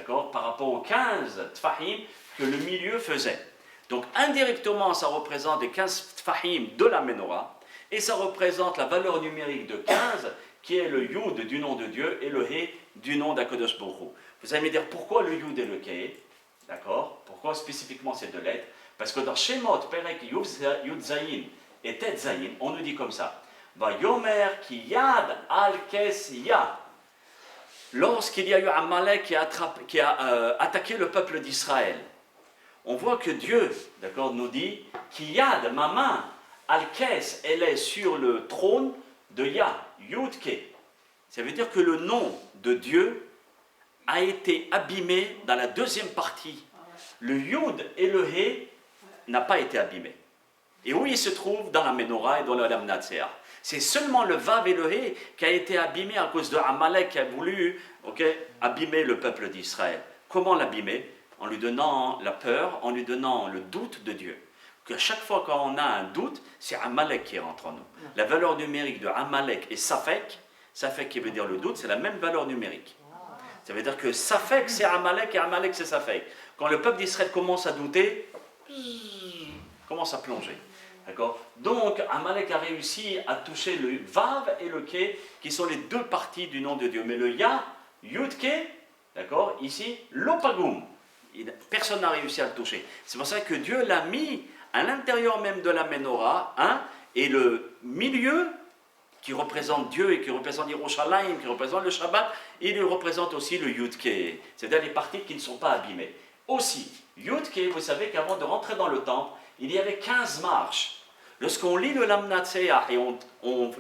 d'accord, par rapport aux 15 tfahim que le milieu faisait. Donc indirectement, ça représente les 15 tfahim de la menorah, et ça représente la valeur numérique de 15, qui est le yud du nom de Dieu et le he du nom d'Akadosh Baruch Hu. Vous allez me dire pourquoi le yud et le ke, d'accord? Pourquoi spécifiquement ces deux lettres? Parce que dans Shemot, Perek, Yud Zayin et Tet Zayin, on nous dit comme ça. Va Yomer ki yad al kes ya. Lorsqu'il y a eu Amalek qui a attaqué le peuple d'Israël, on voit que Dieu, d'accord, nous dit ki yad, ma main, al kes, elle est sur le trône de Ya, Yud Ke. Ça veut dire que le nom de Dieu a été abîmé dans la deuxième partie. Le Yud et le He n'a pas été abîmé. Et où il se trouve? Dans la Menorah et dans le Lamnatseah. C'est seulement le Vav et le He qui a été abîmé à cause de Amalek qui a voulu abîmer le peuple d'Israël. Comment l'abîmer? En lui donnant la peur, en lui donnant le doute de Dieu. Que chaque fois qu'on a un doute, c'est Amalek qui rentre en nous. La valeur numérique de Amalek et Safek, Safek qui veut dire le doute, c'est la même valeur numérique. Ça veut dire que Safek c'est Amalek et Amalek c'est Safek. Quand le peuple d'Israël commence à douter, commence à plonger. D'accord? Donc Amalek a réussi à toucher le Vav et le Ke, qui sont les deux parties du nom de Dieu. Mais le Ya, Yud Ke, d'accord? Ici, l'Opagum. Personne n'a réussi à le toucher. C'est pour ça que Dieu l'a mis à l'intérieur même de la Menorah, et le milieu qui représente Dieu et qui représente Yerushalayim, qui représente le Shabbat, il représente aussi le Yud-Ke, c'est-à-dire les parties qui ne sont pas abîmées. Aussi, Yud-Ke, vous savez qu'avant de rentrer dans le temple, il y avait 15 marches. Lorsqu'on lit le Lamnatseah et on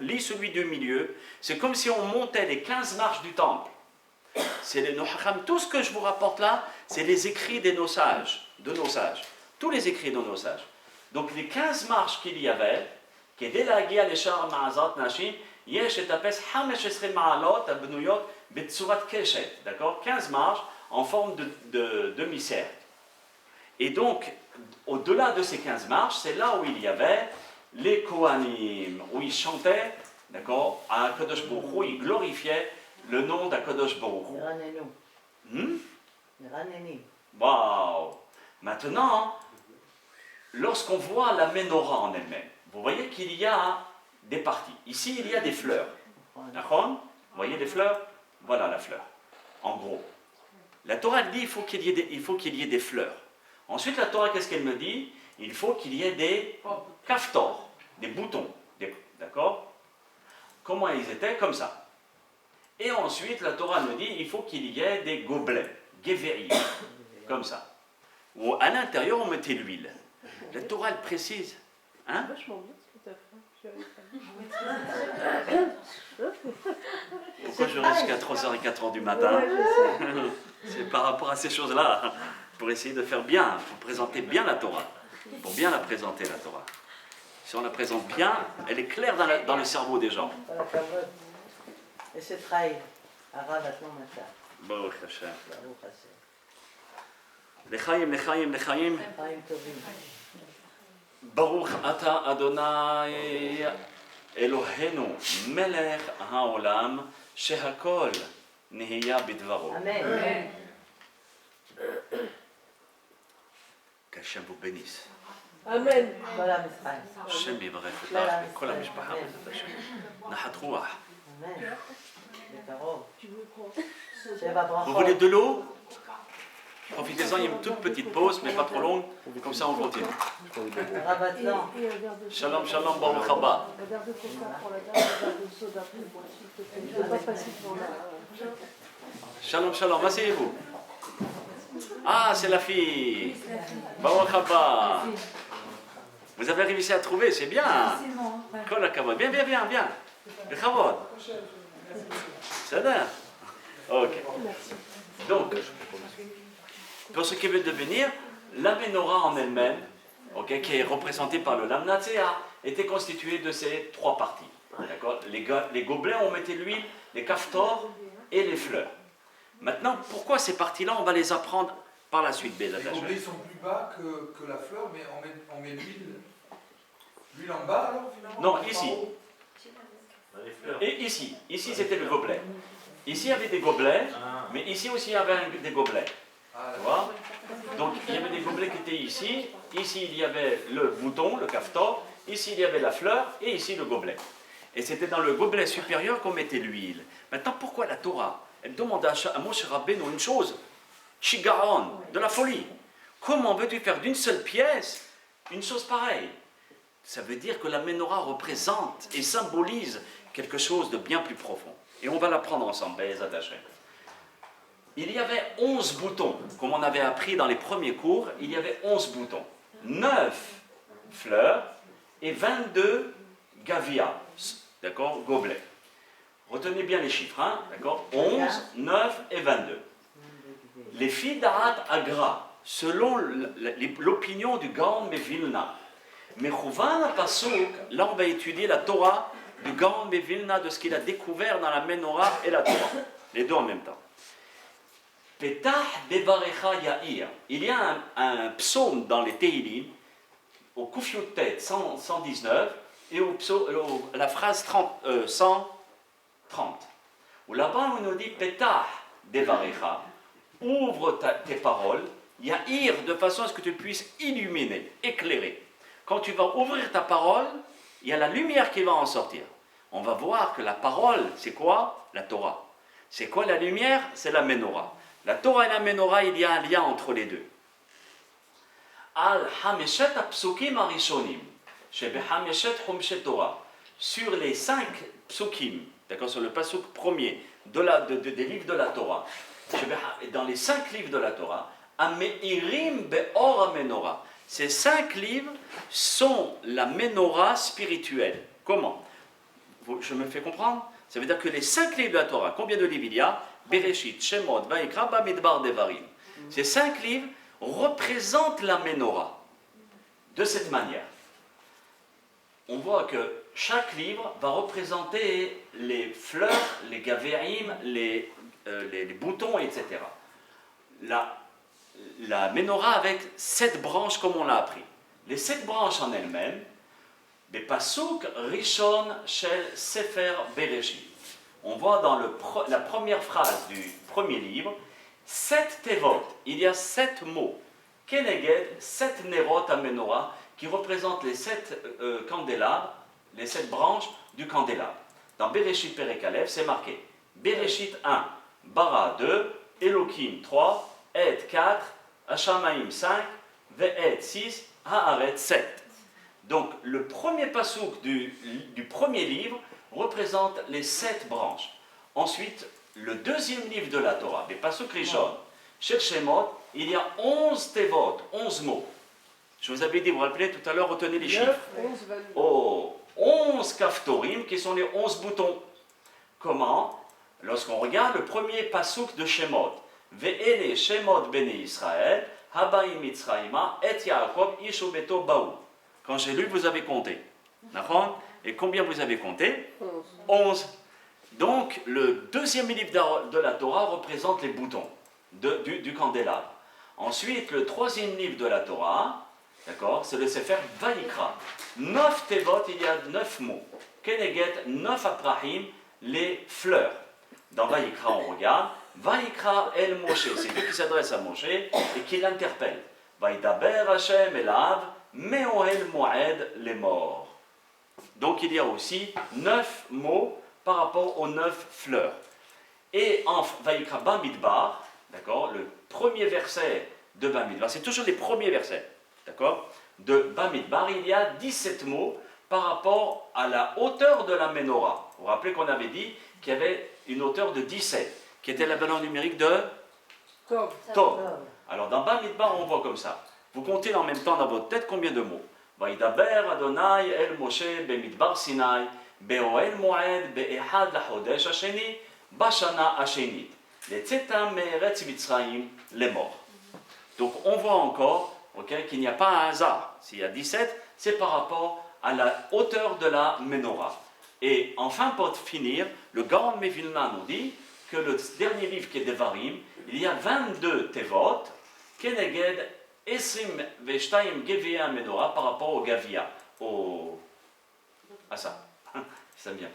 lit celui du milieu, c'est comme si on montait les 15 marches du temple. C'est les Nohacham, tout ce que je vous rapporte là, c'est les écrits de nos sages. Tous les écrits de nos sages. Donc les 15 marches qu'il y avait, כדי להגיע לשאר מעזות נשים, יש לטפס 15 מעלות הבנויות בצורת קשת, d'accord? 15 marches en forme de demi-cercle. Et donc, au-delà de ces 15 marches, c'est là où il y avait les Kohanim, où ils chantaient, d'accord, à Kadosh Baruch Hu, ils glorifiaient le nom d'Akadosh Baruch Hu. Waouh! Maintenant, lorsqu'on voit la menorah en elle-même, vous voyez qu'il y a des parties. Ici, il y a des fleurs. D'accord? Vous voyez les fleurs? Voilà la fleur. En gros. La Torah dit qu'il faut qu'il y ait des fleurs. Ensuite, la Torah, qu'est-ce qu'elle me dit? Il faut qu'il y ait des kaftors, des boutons. D'accord? Comment ils étaient? Comme ça. Et ensuite, la Torah me dit il faut qu'il y ait des gobelets, geveri, comme ça. Où à l'intérieur, on mettait l'huile. La Torah, elle précise. Hein? Vachement bien ce que tu as fait. Pourquoi je reste jusqu'à 3h et 4h du matin? C'est par rapport à ces choses-là, pour essayer de faire bien, pour présenter bien la Torah, pour bien la présenter la Torah. Si on la présente bien, elle est claire dans le cerveau des gens. Et c'est trahi. Arabe Mata. Baruch Hashem. Lechaim, lechaim, lechaim. Baruch ata Adonai Elohenu melech haolam shehakol nehiya bidvaro. Amen. Qu'Hachem vous bénisse. Amen. Hashem yivarech אותך וכל המשפחה בעזרת השם. נחת רוח. Amen. Vous voulez de l'eau? Profitez-en, il y a une toute petite pause, mais pas trop longue, comme ça on continue. Shalom, shalom, baruch haba. Un verre de coca pour la dame, un verre de soda pour moi, s'il te plaît. Je ne veux pas passer devant la... Shalom, shalom, asseyez-vous. Ah, c'est la fille. Baruch haba. Vous avez réussi à trouver, c'est bien. Kol hakavod. Viens, viens, viens, viens. Bechavod. C'est bien. Ok. Donc, pour ce qui veut devenir, la menorah en elle-même, qui est représentée par le lamnatseah, était constituée de ces trois parties. D'accord? Les gobelets, on mettait l'huile, les kaftors et les fleurs. Maintenant, pourquoi ces parties-là, on va les apprendre par la suite, Bezat Hashem. Les gobelets sont plus bas que la fleur, mais on met l'huile en bas alors finalement? Non, ici. Et ici c'était le gobelet. Ici, il y avait des gobelets, mais ici aussi, il y avait des gobelets. Ah, Tu vois? Donc, il y avait des gobelets qui étaient ici. Ici, il y avait le bouton, le kaftor. Ici, il y avait la fleur. Et ici, le gobelet. Et c'était dans le gobelet supérieur qu'on mettait l'huile. Maintenant, pourquoi la Torah? Elle demande à Moshe Rabbeinu une chose. Shigaron, de la folie. Comment veux-tu faire d'une seule pièce une chose pareille? Ça veut dire que la menorah représente et symbolise quelque chose de bien plus profond. Et on va l'apprendre ensemble, Be'ezat Hashem. Il y avait 11 boutons, comme on avait appris dans les premiers cours, il y avait 11 boutons. 9 fleurs et 22 gavias, d'accord, gobelets. Retenez bien les chiffres, hein, d'accord, 11, 9 et 22. Les filles d'Arat Agra, selon l'opinion du Gaon Mevilna, mais Chouvan Pasuk, là on va étudier la Torah du Gaon Mevilna, de ce qu'il a découvert dans la Menorah et la Torah, les deux en même temps. Petah Bevarecha Yair. Il y a un psaume dans les Teilim, au Kufiyut Tet 119, et la phrase 130, où là-bas on nous dit Petah Bevarecha, ouvre tes paroles, Yair, de façon à ce que tu puisses illuminer, éclairer. Quand tu vas ouvrir ta parole, il y a la lumière qui va en sortir. On va voir que la parole, c'est quoi? La Torah. C'est quoi la lumière? C'est la Menorah. La Torah et la Menorah, il y a un lien entre les deux. Al-Hameshet Psukim Arishonim, Shebe-Hameshet Humshet Torah. Sur les 5 psukim, d'accord, sur le pasuk premier des livres de la Torah, dans les 5 livres de la Torah, Ameirim Be'or Menorah. Ces 5 livres sont la Menorah spirituelle. Comment? Je me fais comprendre? Ça veut dire que les 5 livres de la Torah, combien de livres il y a? Bereshit, Shemot, Vayikra, Bamidbar, Devarim. Ces 5 livres représentent la Menorah. De cette manière, on voit que chaque livre va représenter les fleurs, les gavérim, les boutons, etc. La Menorah avec 7 branches comme on l'a appris. Les 7 branches en elles-mêmes, des pasuk rishon shel sefer Bereshit. On voit dans la première phrase du premier livre, 7 tevot, il y a 7 mots. Keneged, 7 nerot à Menorah, qui représentent les 7 candélabres, les 7 branches du candélabre. Dans Bereshit Perek Aleph, c'est marqué Bereshit 1, Bara 2, Elohim 3, Ed 4, Hashamaim 5, Ve'ed 6, Haaret 7. Donc le premier pasuk du premier livre représente les 7 branches. Ensuite, le deuxième livre de la Torah, les pasuk rishon, chez Shemot, il y a 11 tevot, 11 mots. Je vous avais dit, vous vous rappelez tout à l'heure, retenez les chiffres. 11 kaftorim, qui sont les 11 boutons. Comment? Lorsqu'on regarde le premier pasuk de Shemot, Ve'ele Shemot Bene Israël, Habaim Mitzrayima, Et Yaakov Ishu Beto Baou. Quand j'ai lu, vous avez compté. D'accord? Et combien vous avez compté? 11. Donc, le deuxième livre de la Torah représente les boutons du candélabre. Ensuite, le troisième livre de la Torah, d'accord, c'est le Sefer Vayikra. 9 tevot, il y a 9 mots. Keneged, 9 aprahim, les fleurs. Dans Vayikra, on regarde. Vayikra el Moshe, c'est Dieu qui s'adresse à Moshe et qui l'interpelle. Vaidaber Hashem elav, me'ohel moed les morts. Donc il y a aussi 9 mots par rapport aux 9 fleurs. Et en Vayikra Bamidbar, d'accord, le premier verset de Bamidbar, c'est toujours les premiers versets, d'accord, de Bamidbar, il y a 17 mots par rapport à la hauteur de la Menorah. Vous vous rappelez qu'on avait dit qu'il y avait une hauteur de 17, qui était la valeur numérique de Tov. Alors dans Bamidbar, on voit comme ça. Vous comptez en même temps dans votre tête combien de mots. Vaidaber Adonai el Moshe bemidbar Sinai, be'oel moed be'ehad lachodesh hasheni, bashana hashenit. Les tzetam me'eretz Mitzrayim, les morts. Donc on voit encore qu'il n'y a pas un hasard. S'il y a 17, c'est par rapport à la hauteur de la Menorah. Et enfin, pour finir, le Gaon Mevilna nous dit que le dernier livre qui est Devarim, il y a 22 tevot, Keneged Esim Veshtaim Gevia Menorah par rapport au Gavia, à ça, ça vient.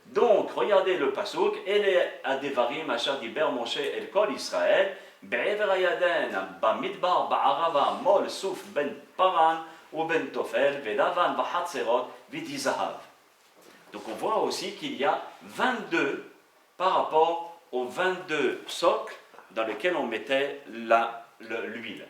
Donc, regardez le pasouk. Ele adevarim asher diber Moshe el kol Israël, be'ever hayaden, bamidbar, ba'arava, mol, souf, ben paran, ou ben tofel, ve'lavan, ba'hatzerot, vidi zahav. Donc, on voit aussi qu'il y a 22 par rapport aux 22 socles dans lesquels on mettait l'huile.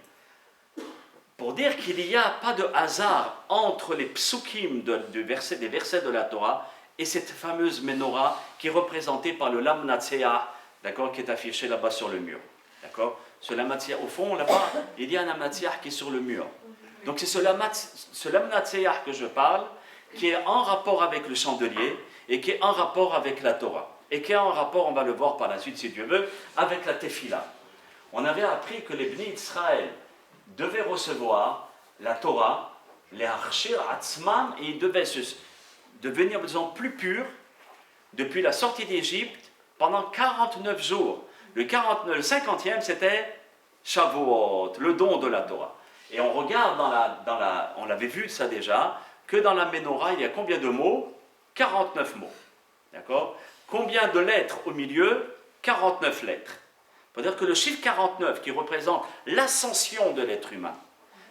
Pour dire qu'il n'y a pas de hasard entre les psukim des versets de la Torah et cette fameuse menorah qui est représentée par le lamnatseah, d'accord, qui est affiché là-bas sur le mur. D'accord. Ce lamnatseah, au fond, là-bas, il y a un lamnatseah qui est sur le mur. Donc c'est ce lamnatseah que je parle, qui est en rapport avec le chandelier et qui est en rapport avec la Torah. Et qui est en rapport, on va le voir par la suite si Dieu veut, avec la tefila. On avait appris que les Bnei Israël devaient recevoir la Torah, les Arshir Atzman, et ils devaient devenir, disons, plus purs depuis la sortie d'Égypte pendant 49 jours. Le 50e, c'était Shavuot, le don de la Torah. Et on regarde on l'avait vu ça déjà, que dans la Menorah, il y a combien de mots? 49 mots. D'accord? Combien de lettres au milieu? 49 lettres. C'est-à-dire que le chiffre 49, qui représente l'ascension de l'être humain,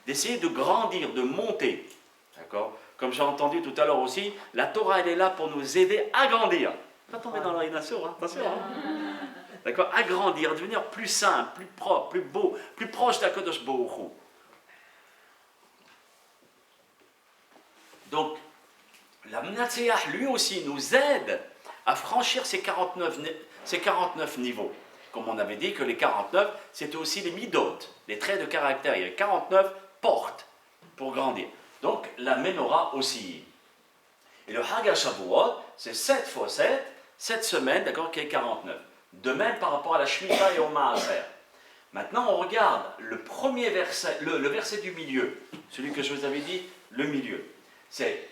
d'essayer de grandir, de monter, d'accord? Comme j'ai entendu tout à l'heure aussi, la Torah, elle est là pour nous aider à grandir. Pas tomber dans l'organisation, hein? Attention. Hein? D'accord? À grandir, à devenir plus simple, plus propre, plus beau, plus proche d'Akadosh Baruch Hu. Donc, la Mnatseah, lui aussi, nous aide à franchir ces 49 niveaux. Comme on avait dit que les 49, c'était aussi les midot, les traits de caractère. Il y a 49 portes pour grandir. Donc, la menorah aussi. Et le Hag HaShavuot, c'est 7 fois 7, 7 semaines, d'accord, qui est 49. De même par rapport à la Shemitah et au Maaser. Maintenant, on regarde le premier verset, le verset du milieu, celui que je vous avais dit, le milieu. C'est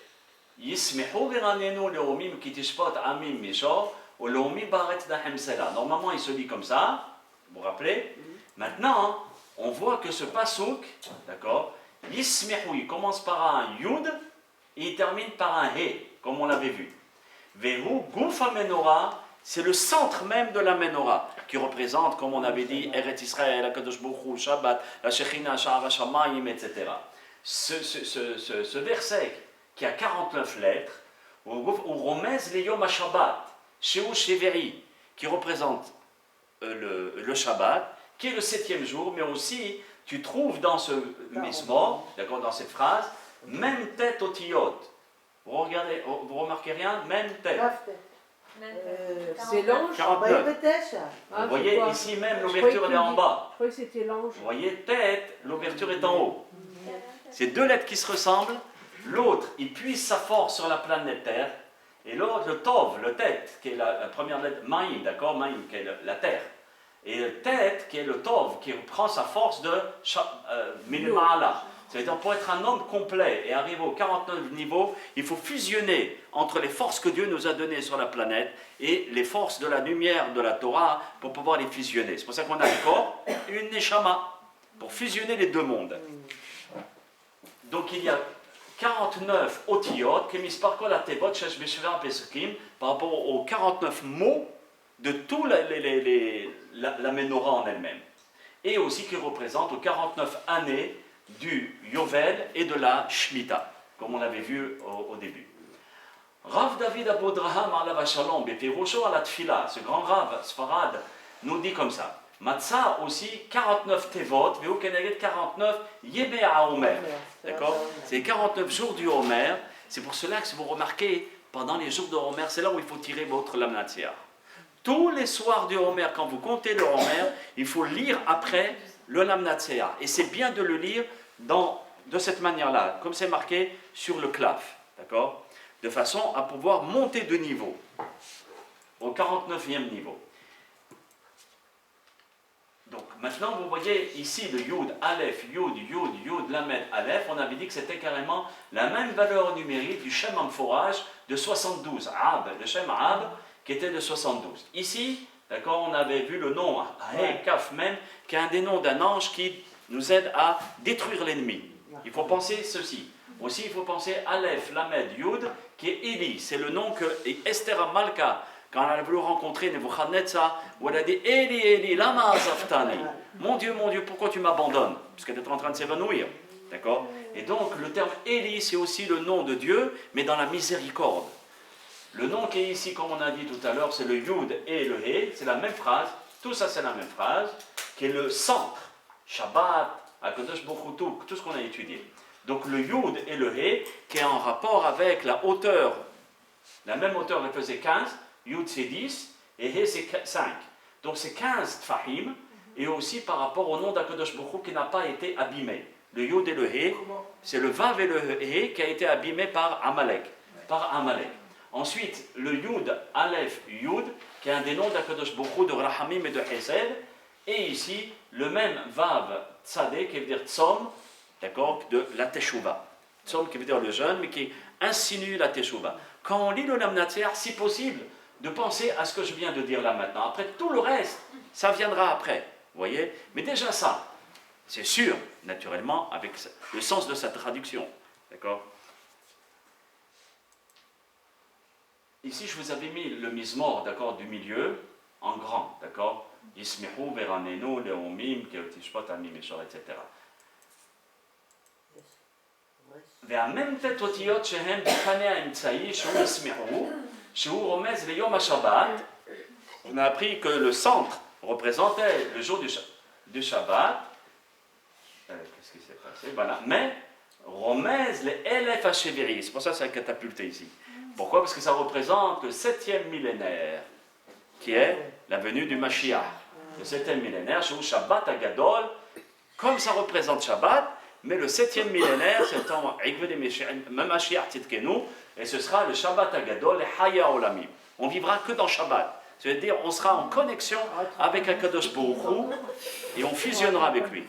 normalement, il se lit comme ça, vous vous rappelez? Maintenant, on voit que ce pasouk, d'accord, Yismehu, il commence par un yud et il termine par un he, comme on l'avait vu. Vehu gufa menorah, c'est le centre même de la menorah, qui représente, comme on avait dit, Eretz Israël, Akadosh Baruch Hu, Shabbat, la Shechina, Sha'ar HaShamayim, etc. Ce verset qui a 49 lettres, ou Romez le Yom HaShabbat, Sheu Sheveri, qui représente le Shabbat, qui est le 7e jour, mais aussi, tu trouves dans ce mismor, d'accord, dans cette phrase, même tête au tiyot. Vous regardez, vous remarquez rien, même tête. C'est l'ange. 49. Vous voyez, ici même, l'ouverture elle est en bas. Je croyais que c'était l'ange. Vous voyez, tête, l'ouverture est en haut. C'est deux lettres qui se ressemblent. L'autre, il puise sa force sur la planète Terre. Et l'autre, le tov, le tête, qui est la première lettre, maïm, d'accord, maïm, qui est la terre. Et le tête, qui est le tov, qui prend sa force de minimala. C'est-à-dire, pour être un homme complet et arriver aux 49 niveaux, il faut fusionner entre les forces que Dieu nous a données sur la planète et les forces de la lumière de la Torah pour pouvoir les fusionner. C'est pour ça qu'on a encore une neshama, pour fusionner les deux mondes. Donc il y a 49 otiyot, par rapport aux 49 mots de tout la menorah en elle-même. Et aussi qui représente aux 49 années du Yovel et de la Shemitah, comme on l'avait vu au début. Rav David Abodraham alav shalom, beperusho ala tfila, ce grand Rav Sfarad nous dit comme ça. Matzah aussi 49 tevot, veu keneged 49 yemei haomer. D'accord? C'est 49 jours du Homer. C'est pour cela que si vous remarquez, pendant les jours de Homer, c'est là où il faut tirer votre lamnatia. Tous les soirs du Homer, quand vous comptez le Homer, il faut lire après le lamnatia. Et c'est bien de le lire de cette manière-là, comme c'est marqué sur le claf. D'accord? De façon à pouvoir monter de niveau, au 49e niveau. Donc maintenant, vous voyez ici le Yud, Aleph, Yud, Lamed, Aleph, on avait dit que c'était carrément la même valeur numérique du Shem Amphorage de 72, Ab, le Shem Ab, qui était de 72. Ici, d'accord, on avait vu le nom, He, Kaf Mem, qui est un des noms d'un ange qui nous aide à détruire l'ennemi. Il faut penser ceci. Aussi, il faut penser Aleph, Lamed, Yud, qui est Eli. C'est le nom que Esther Amalka, quand elle a voulu rencontrer Nebuchadnezzar, où elle a dit Eli, Eli, lama azaftani. Mon Dieu, pourquoi tu m'abandonnes? Parce qu'elle était en train de s'évanouir. D'accord? Et donc, le terme Eli, c'est aussi le nom de Dieu, mais dans la miséricorde. Le nom qui est ici, comme on a dit tout à l'heure, c'est le Yud et le He. C'est la même phrase. Tout ça, c'est la même phrase, qui est le centre. Shabbat, Akadosh Baruch Hu, tout ce qu'on a étudié. Donc le Yud et le He, qui est en rapport avec la hauteur. La même hauteur, elle faisait 15, Yud c'est 10, et He c'est 5. Donc c'est 15 Tfahim, et aussi par rapport au nom d'Akadosh Baruch Hu qui n'a pas été abîmé. Le Yud et le He, c'est le Vav et le He qui a été abîmé par Amalek. Ensuite, le Yud, Aleph, Yud, qui est un des noms d'Akadosh Baruch Hu, de Rahamim et de Hesed, et ici, le même Vav, Tzadé, qui veut dire Tzom, d'accord, de la Teshuvah. Tzom qui veut dire le jeûne, mais qui insinue la Teshuvah. Quand on lit le Lamnatser, si possible, de penser à ce que je viens de dire là maintenant. Après, tout le reste, ça viendra après, vous voyez. Mais déjà ça, c'est sûr, naturellement, avec le sens de sa traduction, d'accord. Ici, je vous avais mis le Mizmor, d'accord, du milieu, en grand, d'accord. Yismihu, Veranenu, Leomim, Keotishpot, Amim, Eshor, etc. והמם אותיות שהן בפני האמצעי שהוא ישמחו, שהוא רומז ליום השבת. On a appris que le centre représentait le jour du Shabbat. Qu'est-ce qui s'est passé? Voilà. Mais Romez les Elef Hasheviri. C'est pour ça que ça a catapulté ici. Pourquoi? Parce que ça représente le 7e millénaire, qui est la venue du Mashiach. Le 7e millénaire, chez Shabbat Agadol, comme ça représente Shabbat, mais le 7e millénaire, c'est en Mashiach Tzidkenu, et ce sera le Shabbat Agadol, et Haya Olamim. On vivra que dans Shabbat. C'est-à-dire, on sera en connexion avec Akadosh Baruch Hu, et on fusionnera avec lui.